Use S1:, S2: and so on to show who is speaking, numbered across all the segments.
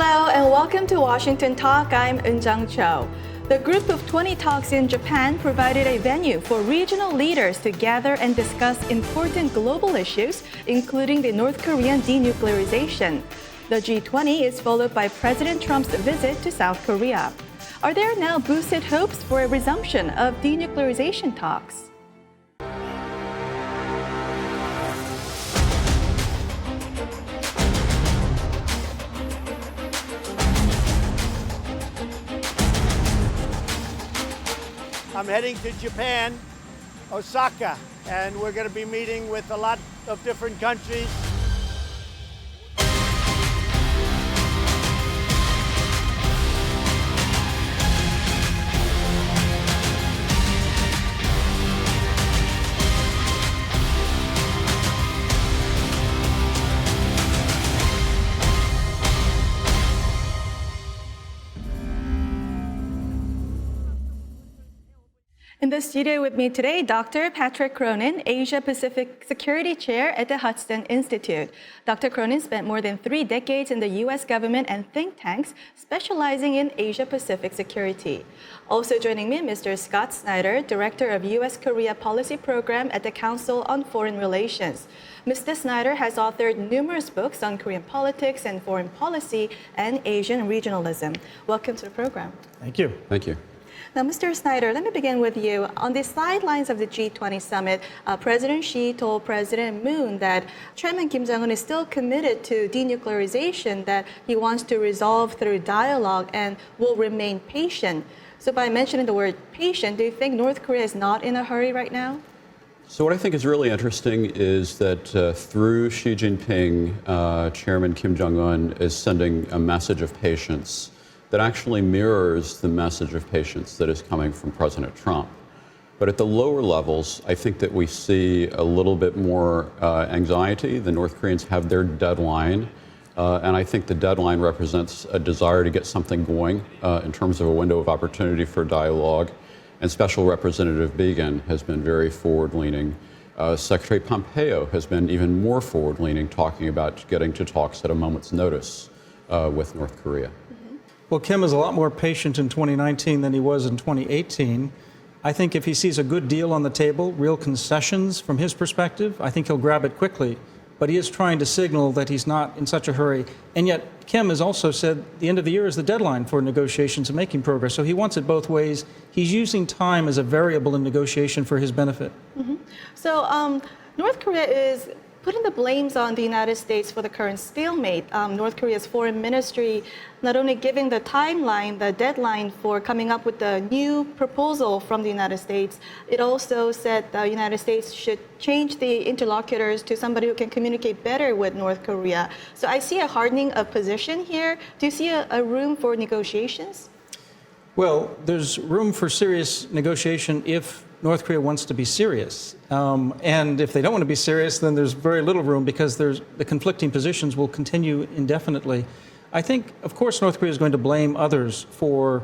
S1: Hello and welcome to Washington Talk. I'm Eun-jung Cho. The group of 20 talks in Japan provided a venue for regional leaders to gather and discuss important global issues, including the North Korean denuclearization. The G20 is followed by President Trump's visit to South Korea. Are there now boosted hopes for a resumption of denuclearization talks?
S2: I'm heading to Japan, Osaka, and we're going to be meeting with a lot of different countries.
S1: In the studio with me today, Dr. Patrick Cronin, Asia-Pacific Security Chair at the Hudson Institute. Dr. Cronin spent more than 3 decades in the U.S. government and think tanks, specializing in Asia-Pacific security. Also joining me, Mr. Scott Snyder, Director of U.S.-Korea Policy Program at the Council on Foreign Relations. Mr. Snyder has authored numerous books on Korean politics and foreign policy and Asian regionalism. Welcome to the program.
S3: Thank you.
S4: Thank you.
S1: Now, Mr. Snyder, let me begin with you. On the sidelines of the G20 summit, President Xi told President Moon that Chairman Kim Jong-un is still committed to denuclearization, that he wants to resolve through dialogue and will remain patient. So by mentioning the word patient, do you think North Korea is not in a hurry right now?
S4: So what I think is really interesting is that through Xi Jinping, Chairman Kim Jong-un is sending a message of patience that actually mirrors the message of patience that is coming from President Trump. But at the lower levels, I think that we see a little bit more anxiety. The North Koreans have their deadline, and I think the deadline represents a desire to get something going in terms of a window of opportunity for dialogue. And Special Representative Biegun has been very forward-leaning. Secretary Pompeo has been even more forward-leaning, talking about getting to talks at a moment's notice with North Korea.
S3: Well, Kim is a lot more patient in 2019 than he was in 2018. I think if he sees a good deal on the table, real concessions from his perspective, I think he'll grab it quickly. But he is trying to signal that he's not in such a hurry. And yet, Kim has also said the end of the year is the deadline for negotiations and making progress. So he wants it both ways. He's using time as a variable in negotiation for his benefit.
S1: Mm-hmm. So North Korea is putting the blames on the United States for the current stalemate. North Korea's foreign ministry not only giving the timeline, the deadline for coming up with the new proposal from the United States, it also said the United States should change the interlocutors to somebody who can communicate better with North Korea. So I see a hardening of position here. Do you see a room for negotiations?
S3: Well, there's room for serious negotiation if North Korea wants to be serious. And if they don't want to be serious, then there's very little room because the conflicting positions will continue indefinitely. I think, of course, North Korea is going to blame others for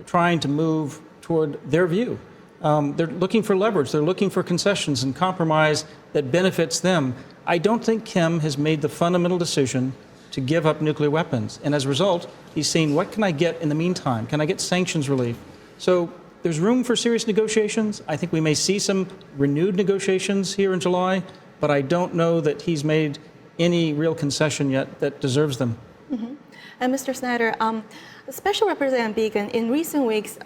S3: trying to move toward their view. They're looking for leverage. They're looking for concessions and compromise that benefits them. I don't think Kim has made the fundamental decision to give up nuclear weapons. And as a result, he's saying, what can I get in the meantime? Can I get sanctions relief? So there's room for serious negotiations. I think we may see some renewed negotiations here in July, but I don't know that he's made any real concession yet that deserves them.
S1: Mm-hmm. And Mr. Snyder, Special Representative Biegun in recent weeks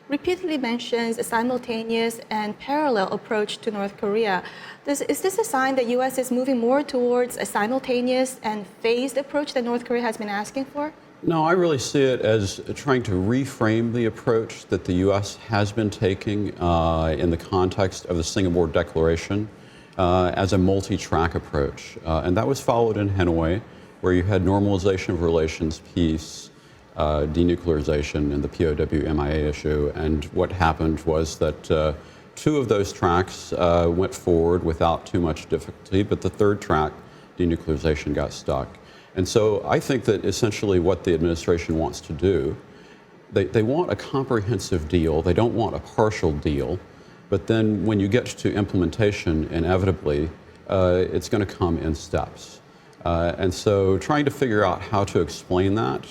S1: repeatedly mentions a simultaneous and parallel approach to North Korea. Is this a sign that U.S. is moving more towards a simultaneous and phased approach that North Korea has been asking for?
S4: No, I really see it as trying to reframe the approach that the U.S. has been taking in the context of the Singapore Declaration as a multi-track approach. And that was followed in Hanoi, where you had normalization of relations, peace, denuclearization, and the POW-MIA issue. And what happened was that 2 of those tracks went forward without too much difficulty, but the 3rd track, denuclearization, got stuck. And so I think that essentially what the administration wants to do, they want a comprehensive deal. They don't want a partial deal. But then when you get to implementation, inevitably, it's going to come in steps. And so trying to figure out how to explain that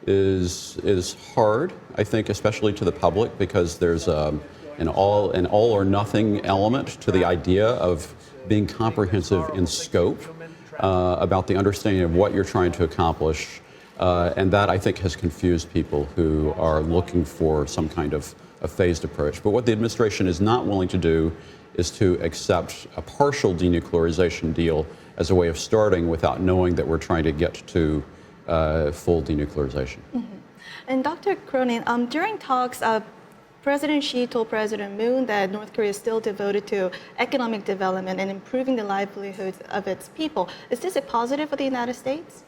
S4: is hard, I think, especially to the public, because there's an all or nothing element to the idea of being comprehensive in scope about the understanding of what you're trying to accomplish. And that, I think, has confused people who are looking for some kind of a phased approach. But what the administration is not willing to do is to accept a partial denuclearization deal as a way of starting without knowing that we're trying to get to full denuclearization.
S1: And Dr. Cronin, during talks, President Xi told President Moon that North Korea is still devoted to economic development and improving the livelihoods of its people. Is this a positive for the United States?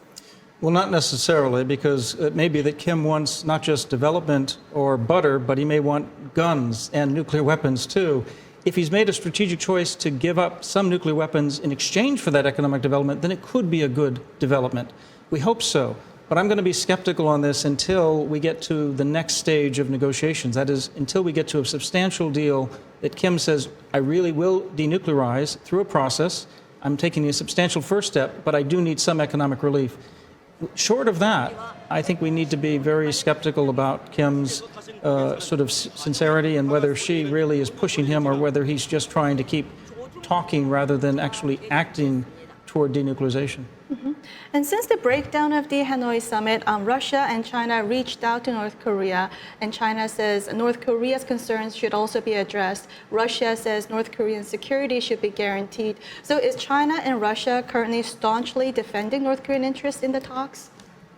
S3: Well, not necessarily, because it may be that Kim wants not just development or butter, but he may want guns and nuclear weapons too. If he's made a strategic choice to give up some nuclear weapons in exchange for that economic development, then it could be a good development. We hope so. But I'm going to be skeptical on this until we get to the next stage of negotiations. That is, until we get to a substantial deal that Kim says, I really will denuclearize through a process. I'm taking a substantial first step, but I do need some economic relief. Short of that, I think we need to be very skeptical about Kim's sort of sincerity and whether she really is pushing him or whether he's just trying to keep talking rather than actually acting toward denuclearization.
S1: And since the breakdown of the Hanoi summit, Russia and China reached out to North Korea, and China says North Korea's concerns should also be addressed. Russia says North Korean security should be guaranteed. So is China and Russia currently staunchly defending North Korean interests in the talks?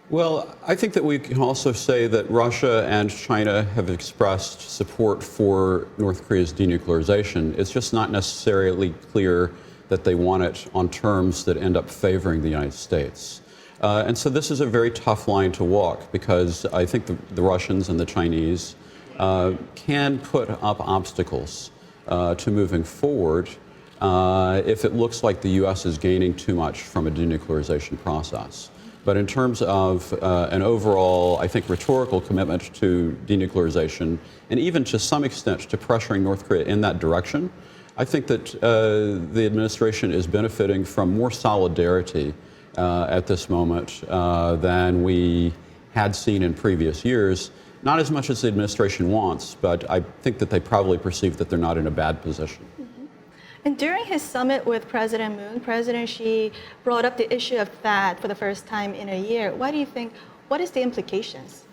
S4: Well, I think that we can also say that Russia and China have expressed support for North Korea's denuclearization. It's just not necessarily clear that they want it on terms that end up favoring the United States. And so this is a very tough line to walk, because I think the Russians and the Chinese can put up obstacles to moving forward if it looks like the U.S. is gaining too much from a denuclearization process. But in terms of an overall, I think, rhetorical commitment to denuclearization, and even to some extent to pressuring North Korea in that direction, I think that the administration is benefiting from more solidarity at this moment than we had seen in previous years. Not as much as the administration wants, but I think that they probably perceive that they're not in a bad position.
S1: And during his summit with President Moon, President Xi brought up the issue of THAAD for the first time in a year. What do you think, what is the implications?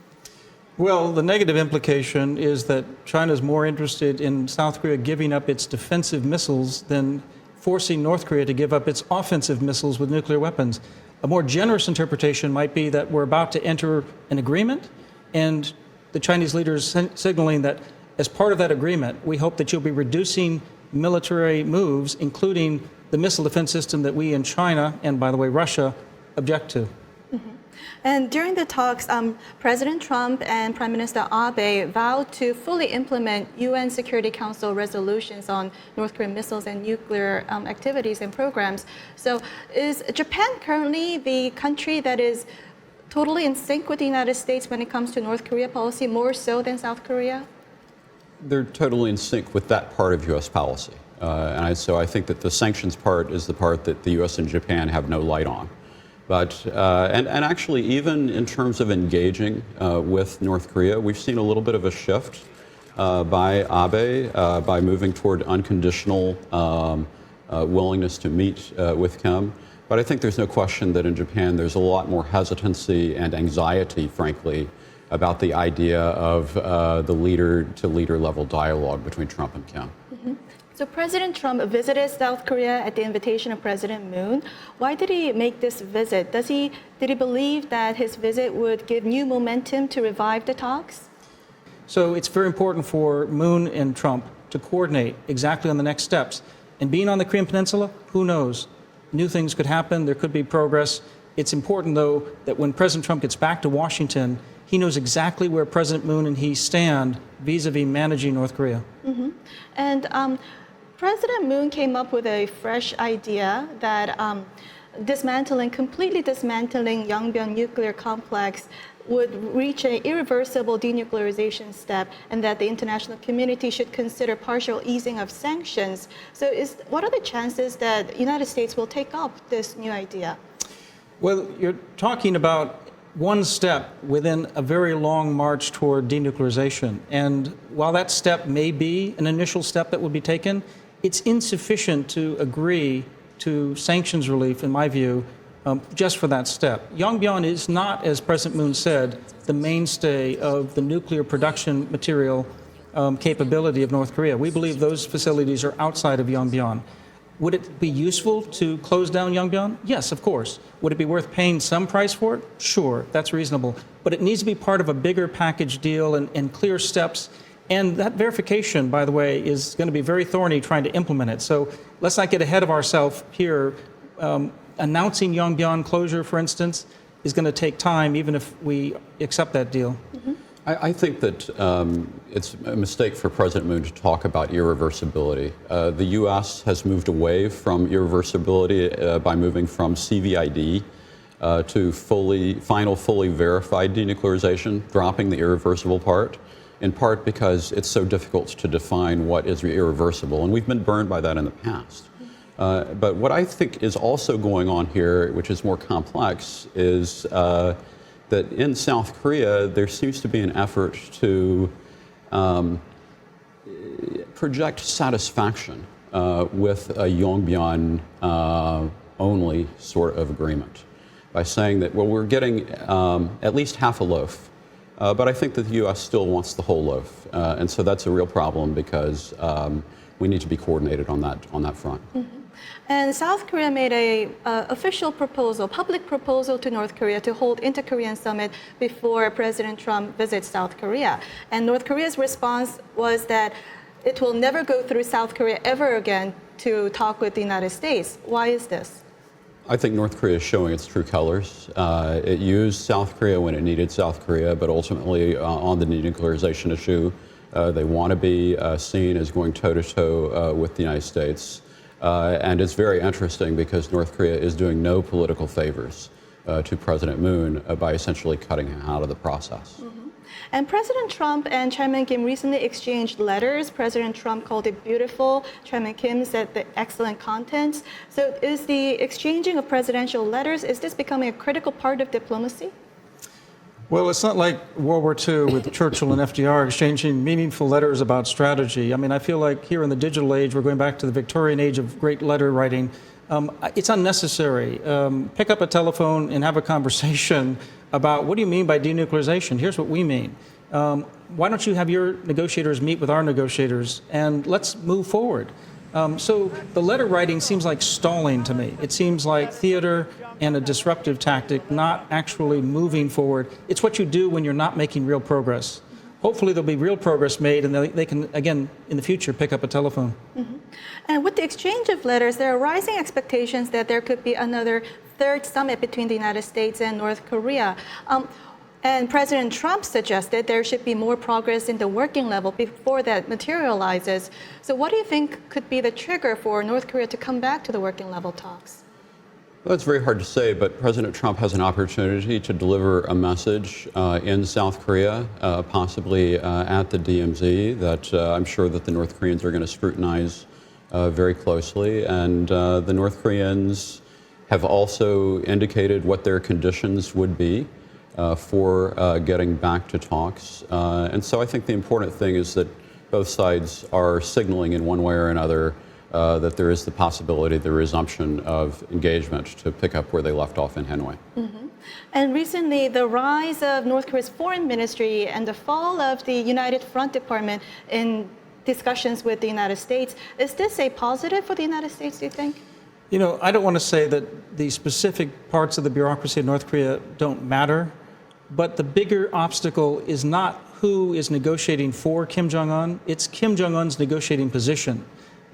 S3: Well, the negative implication is that China is more interested in South Korea giving up its defensive missiles than forcing North Korea to give up its offensive missiles with nuclear weapons. A more generous interpretation might be that we're about to enter an agreement, and the Chinese leaders signaling that as part of that agreement, we hope that you'll be reducing military moves, including the missile defense system that we in China, and by the way, Russia, object to.
S1: And during the talks, President Trump and Prime Minister Abe vowed to fully implement UN Security Council resolutions on North Korean missiles and nuclear activities and programs. So is Japan currently the country that is totally in sync with the United States when it comes to North Korea policy, more so than South Korea?
S4: They're totally in sync with that part of U.S. policy. So I think that the sanctions part is the part that the U.S. and Japan have no light on. But, and actually, even in terms of engaging with North Korea, we've seen a little bit of a shift by Abe by moving toward unconditional willingness to meet with Kim. But I think there's no question that in Japan there's a lot more hesitancy and anxiety, frankly, about the idea of the leader-to-leader level dialogue between Trump and Kim.
S1: So President Trump visited South Korea at the invitation of President Moon. Why did he make this visit? Did he believe that his visit would give new momentum to revive the talks?
S3: So it's very important for Moon and Trump to coordinate exactly on the next steps. And being on the Korean Peninsula, who knows? New things could happen, there could be progress. It's important, though, that when President Trump gets back to Washington, he knows exactly where President Moon and he stand vis-a-vis managing North Korea.
S1: And President Moon came up with a fresh idea that completely dismantling Yongbyon nuclear complex would reach an irreversible denuclearization step, and that the international community should consider partial easing of sanctions. So what are the chances that the United States will take up this new idea?
S3: Well, you're talking about one step within a very long march toward denuclearization. And while that step may be an initial step that would be taken, it's insufficient to agree to sanctions relief, in my view, just for that step. Yongbyon is not, as President Moon said, the mainstay of the nuclear production material capability of North Korea. We believe those facilities are outside of Yongbyon. Would it be useful to close down Yongbyon? Yes, of course. Would it be worth paying some price for it? Sure, that's reasonable. But it needs to be part of a bigger package deal and clear steps. And that verification, by the way, is going to be very thorny trying to implement it. So let's not get ahead of ourselves here. Announcing Yongbyon closure, for instance, is going to take time, even if we accept that deal.
S1: Mm-hmm.
S4: I think that it's a mistake for President Moon to talk about irreversibility. The U.S. has moved away from irreversibility by moving from CVID to final fully verified denuclearization, dropping the irreversible part, in part because it's so difficult to define what is irreversible, and we've been burned by that in the past. But what I think is also going on here, which is more complex, is that in South Korea, there seems to be an effort to project satisfaction with a Yongbyon only sort of agreement by saying that, well, we're getting at least half a loaf, but I think that the U.S. still wants the whole loaf. And so that's a real problem because we need to be coordinated on that front.
S1: Mm-hmm. And South Korea made a official proposal, public proposal to North Korea to hold inter-Korean summit before President Trump visits South Korea. And North Korea's response was that it will never go through South Korea ever again to talk with the United States. Why is this?
S4: I think North Korea is showing its true colors. It used South Korea when it needed South Korea, but ultimately on the denuclearization issue, they want to be seen as going toe-to-toe with the United States. And it's very interesting because North Korea is doing no political favors to President Moon by essentially cutting him out of the process.
S1: Mm-hmm. And President Trump and Chairman Kim recently exchanged letters. President Trump called it beautiful. Chairman Kim said the excellent contents. So is the exchanging of presidential letters, is this becoming a critical part of diplomacy?
S3: Well, it's not like World War II with Churchill and FDR exchanging meaningful letters about strategy. I mean, I feel like here in the digital age, we're going back to the Victorian age of great letter writing. It's unnecessary. Pick up a telephone and have a conversation about what do you mean by denuclearization? Here's what we mean. Why don't you have your negotiators meet with our negotiators and let's move forward? So the letter writing seems like stalling to me. It seems like theater and a disruptive tactic, not actually moving forward. It's what you do when you're not making real progress. Hopefully there'll be real progress made and they can, again, in the future, pick up a telephone.
S1: Mm-hmm. And with the exchange of letters, there are rising expectations that there could be another third summit between the United States and North Korea. And President Trump suggested there should be more progress in the working level before that materializes. So what do you think could be the trigger for North Korea to come back to the working level talks?
S4: Well, it's very hard to say, but President Trump has an opportunity to deliver a message in South Korea, possibly at the DMZ, that I'm sure that the North Koreans are going to scrutinize very closely. And the North Koreans have also indicated what their conditions would be for getting back to talks. And so I think the important thing is that both sides are signaling in one way or another that there is the possibility, the resumption of engagement to pick up where they left off in Hanoi.
S1: Mm-hmm. And recently, the rise of North Korea's foreign ministry and the fall of the United Front Department in discussions with the United States, is this a positive for the United States, do you think?
S3: You know, I don't want to say that the specific parts of the bureaucracy of North Korea don't matter, but the bigger obstacle is not who is negotiating for Kim Jong-un, it's Kim Jong-un's negotiating position.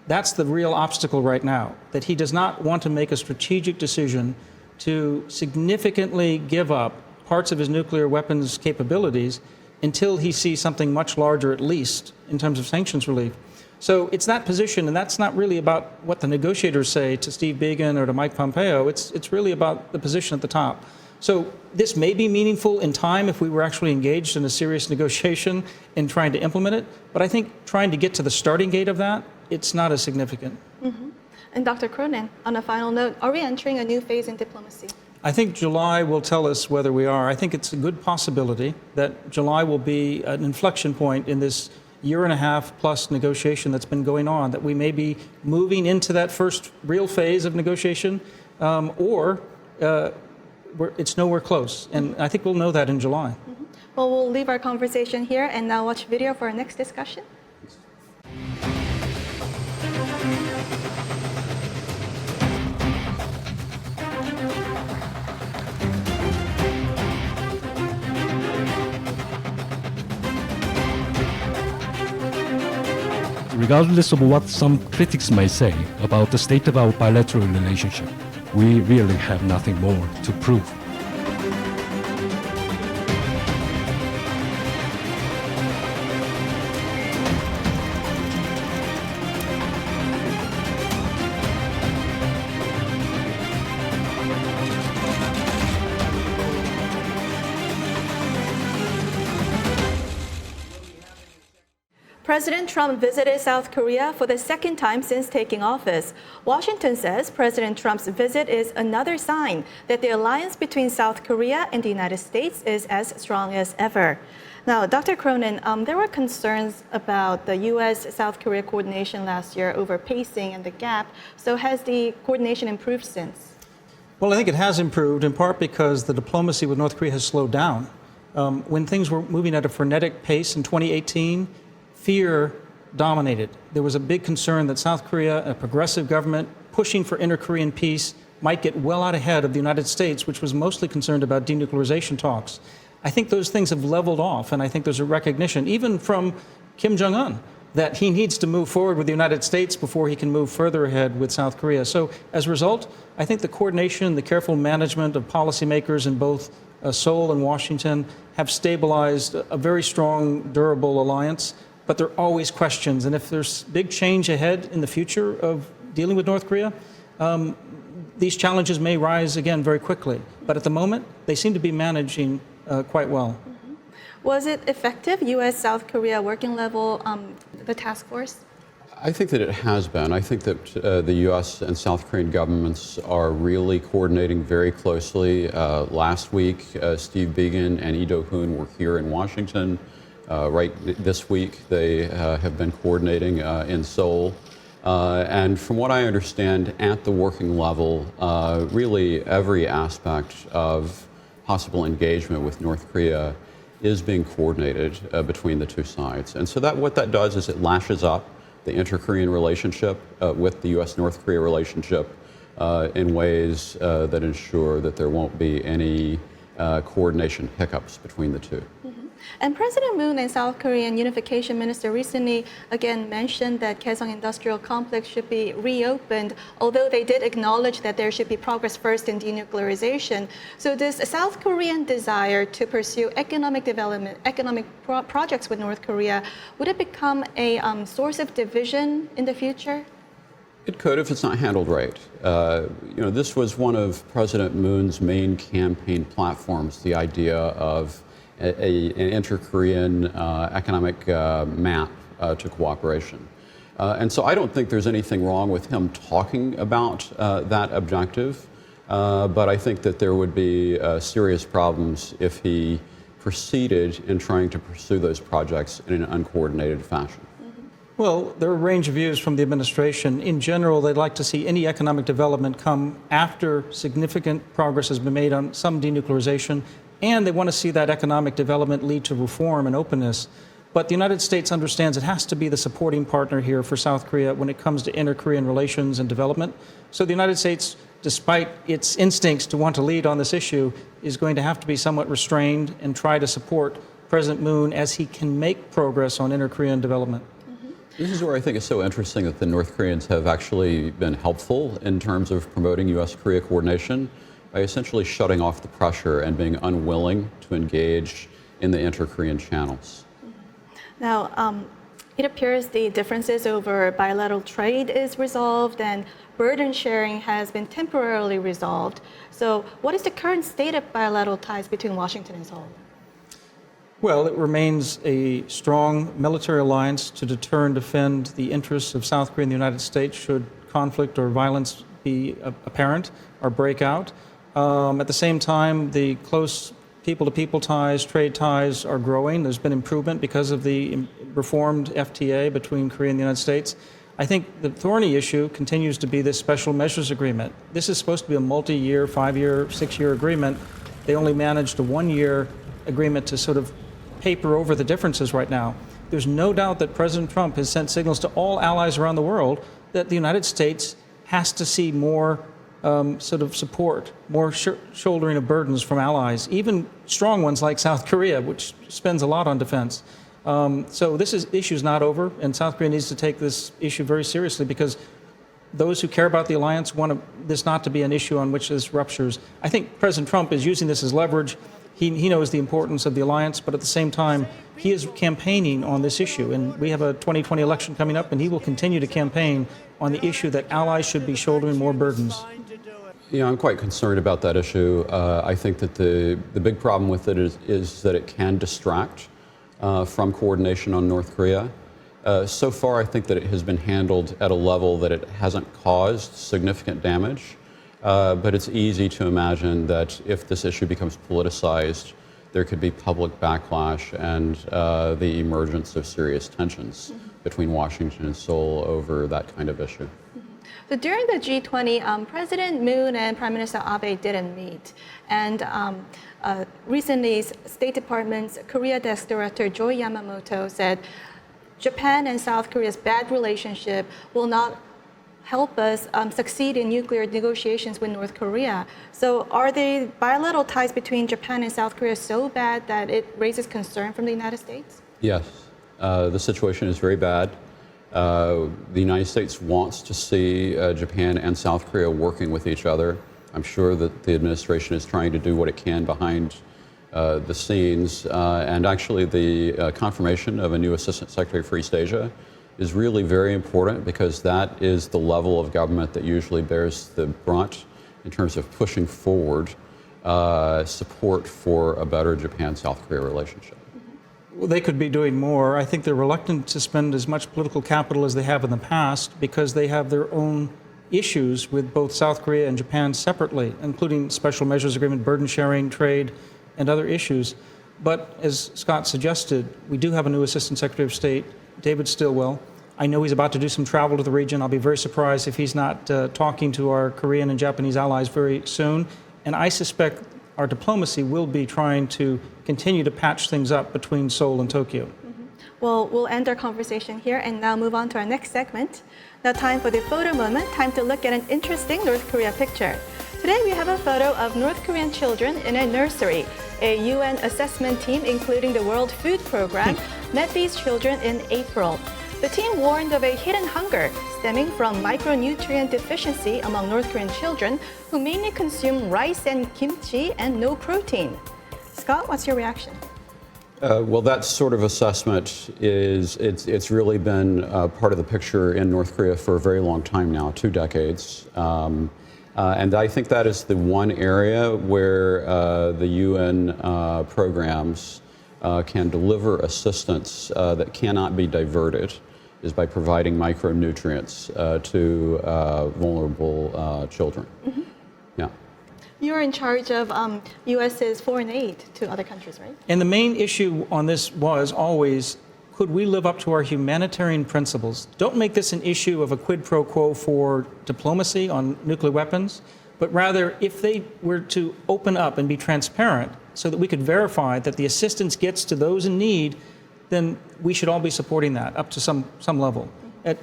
S3: That's the real obstacle right now, that he does not want to make a strategic decision to significantly give up parts of his nuclear weapons capabilities until he sees something much larger, at least, in terms of sanctions relief. So it's that position, and that's not really about what the negotiators say to Steve Biegun or to Mike Pompeo. It's really about the position at the top. So this may be meaningful in time if we were actually engaged in a serious negotiation in trying to implement it, but I think trying to get to the starting gate of that, it's not as significant.
S1: Mm-hmm. And Dr. Cronin, on a final note, are we entering a new phase in diplomacy?
S3: I think July will tell us whether we are. I think it's a good possibility that July will be an inflection point in this year and a half plus negotiation that's been going on, that we may be moving into that first real phase of negotiation, or it's nowhere close. And I think we'll know that in July.
S1: Well, we'll leave our conversation here and now watch video for our next discussion.
S5: Regardless of what some critics may say about the state of our bilateral relationship, we really have nothing more to prove.
S1: President Trump visited South Korea for the second time since taking office. Washington says President Trump's visit is another sign that the alliance between South Korea and the United States is as strong as ever. Now, Dr. Cronin, there were concerns about the U.S.-South Korea coordination last year over pacing and the gap. So has the coordination improved since?
S3: Well, I think it has improved, in part because the diplomacy with North Korea has slowed down. When things were moving at a frenetic pace in 2018, fear dominated. There was a big concern that South Korea, a progressive government pushing for inter-Korean peace, might get well out ahead of the United States, which was mostly concerned about denuclearization talks. I think those things have leveled off, and I think there's a recognition, even from Kim Jong-un, that he needs to move forward with the United States before he can move further ahead with South Korea. So as a result, I think the coordination, the careful management of policymakers in both Seoul and Washington have stabilized a very strong, durable alliance. But there are always questions, and if there's big change ahead in the future of dealing with North Korea, these challenges may rise again very quickly. But at the moment, they seem to be managing quite well.
S1: Was it effective, U.S.-South Korea working level, the task force?
S4: I think that it has been. I think that the U.S. and South Korean governments are really coordinating very closely. Last week, Steve Biegun and Lee Do-hoon were here in Washington. Right this week, they have been coordinating in Seoul. And from what I understand, at the working level, really every aspect of possible engagement with North Korea is being coordinated between the two sides. And so what that does is it lashes up the inter-Korean relationship with the U.S.-North Korea relationship in ways that ensure that there won't be any coordination hiccups between the two.
S1: And President Moon and South Korean Unification Minister recently again mentioned that Kaesong Industrial Complex should be reopened, although they did acknowledge that there should be progress first in denuclearization. So this South Korean desire to pursue economic development, economic projects with North Korea, would it become a source of division in the future?
S4: It could if it's not handled right. This was one of President Moon's main campaign platforms, the idea of an inter-Korean economic map to cooperation. And so I don't think there's anything wrong with him talking about that objective, but I think that there would be serious problems if he proceeded in trying to pursue those projects in an uncoordinated fashion.
S3: Well, there are a range of views from the administration. In general, they'd like to see any economic development come after significant progress has been made on some denuclearization, and they want to see that economic development lead to reform and openness. But the United States understands it has to be the supporting partner here for South Korea when it comes to inter-Korean relations and development. So the United States, despite its instincts to want to lead on this issue, is going to have to be somewhat restrained and try to support President Moon as he can make progress on inter-Korean development.
S4: This is where I think it's so interesting that the North Koreans have actually been helpful in terms of promoting U.S.-Korea coordination by essentially shutting off the pressure and being unwilling to engage in the inter-Korean channels.
S1: Now, it appears the differences over bilateral trade is resolved and burden sharing has been temporarily resolved. So what is the current state of bilateral ties between Washington and Seoul?
S3: Well, it remains a strong military alliance to deter and defend the interests of South Korea and the United States should conflict or violence be apparent or break out. At the same time, the close people-to-people ties, trade ties are growing. There's been improvement because of the reformed FTA between Korea and the United States. I think the thorny issue continues to be this special measures agreement. This is supposed to be a multi-year, 5-year, 6-year agreement. They only managed a 1-year agreement to sort of paper over the differences right now. There's no doubt that President Trump has sent signals to all allies around the world that the United States has to see more sort of support, more shouldering of burdens from allies, even strong ones like South Korea, which spends a lot on defense. So this issue is not over, and South Korea needs to take this issue very seriously because those who care about the alliance want this not to be an issue on which this ruptures. I think President Trump is using this as leverage. He knows the importance of the alliance, but at the same time, he is campaigning on this issue. And we have a 2020 election coming up, and he will continue to campaign on the issue that allies should be shouldering more burdens.
S4: Yeah, I'm quite concerned about that issue. I think that the big problem with it is that it can distract from coordination on North Korea. So far, I think that it has been handled at a level that it hasn't caused significant damage. But it's easy to imagine that if this issue becomes politicized, there could be public backlash and the emergence of serious tensions between Washington and Seoul over that kind of issue.
S1: So during the G20, President Moon and Prime Minister Abe didn't meet. And recently, State Department's Korea Desk Director Joy Yamamoto said Japan and South Korea's bad relationship will not help us succeed in nuclear negotiations with North Korea. So are the bilateral ties between Japan and South Korea so bad that it raises concern from the United States?
S4: Yes, the situation is very bad. The United States wants to see Japan and South Korea working with each other. I'm sure that the administration is trying to do what it can behind the scenes. And actually, the confirmation of a new Assistant Secretary for East Asia is really very important because that is the level of government that usually bears the brunt in terms of pushing forward support for a better Japan-South Korea relationship.
S3: Well, they could be doing more. I think they're reluctant to spend as much political capital as they have in the past because they have their own issues with both South Korea and Japan separately, including special measures agreement, burden sharing, trade, and other issues. But as Scott suggested, we do have a new Assistant Secretary of State, David Stilwell. I know he's about to do some travel to the region. I'll be very surprised if he's not talking to our Korean and Japanese allies very soon. And I suspect our diplomacy will be trying to continue to patch things up between Seoul and Tokyo.
S1: Well, we'll end our conversation here and now move on to our next segment. Now time for the photo moment, time to look at an interesting North Korea picture. Today we have a photo of North Korean children in a nursery. A UN assessment team, including the World Food Program, met these children in April. The team warned of a hidden hunger stemming from micronutrient deficiency among North Korean children who mainly consume rice and kimchi and no protein. Scott, what's your reaction?
S4: Well, that sort of assessment it's really been part of the picture in North Korea for a very long time now, 2 decades. And I think that is the one area where the UN programs can deliver assistance that cannot be diverted, is by providing micronutrients to vulnerable children. Yeah.
S1: You're in charge of U.S.'s foreign aid to other countries, right?
S3: And the main issue on this was always, could we live up to our humanitarian principles? Don't make this an issue of a quid pro quo for diplomacy on nuclear weapons, but rather if they were to open up and be transparent so that we could verify that the assistance gets to those in need, then we should all be supporting that up to some level.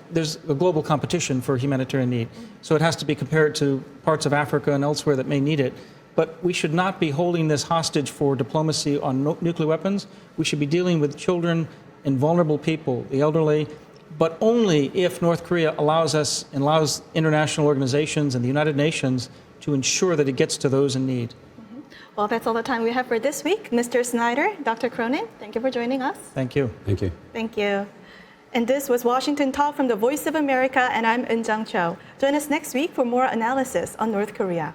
S3: There's a global competition for humanitarian need, so it has to be compared to parts of Africa and elsewhere that may need it. But we should not be holding this hostage for diplomacy on nuclear weapons. We should be dealing with children and vulnerable people, the elderly, but only if North Korea allows us and allows international organizations and the United Nations to ensure that it gets to those in need.
S1: Well, that's all the time we have for this week. Mr. Snyder, Dr. Cronin, thank you for joining us.
S3: Thank you.
S4: Thank you.
S1: Thank you. And this was Washington Talk from the Voice of America, and I'm Eun-jung Cho. Join us next week for more analysis on North Korea.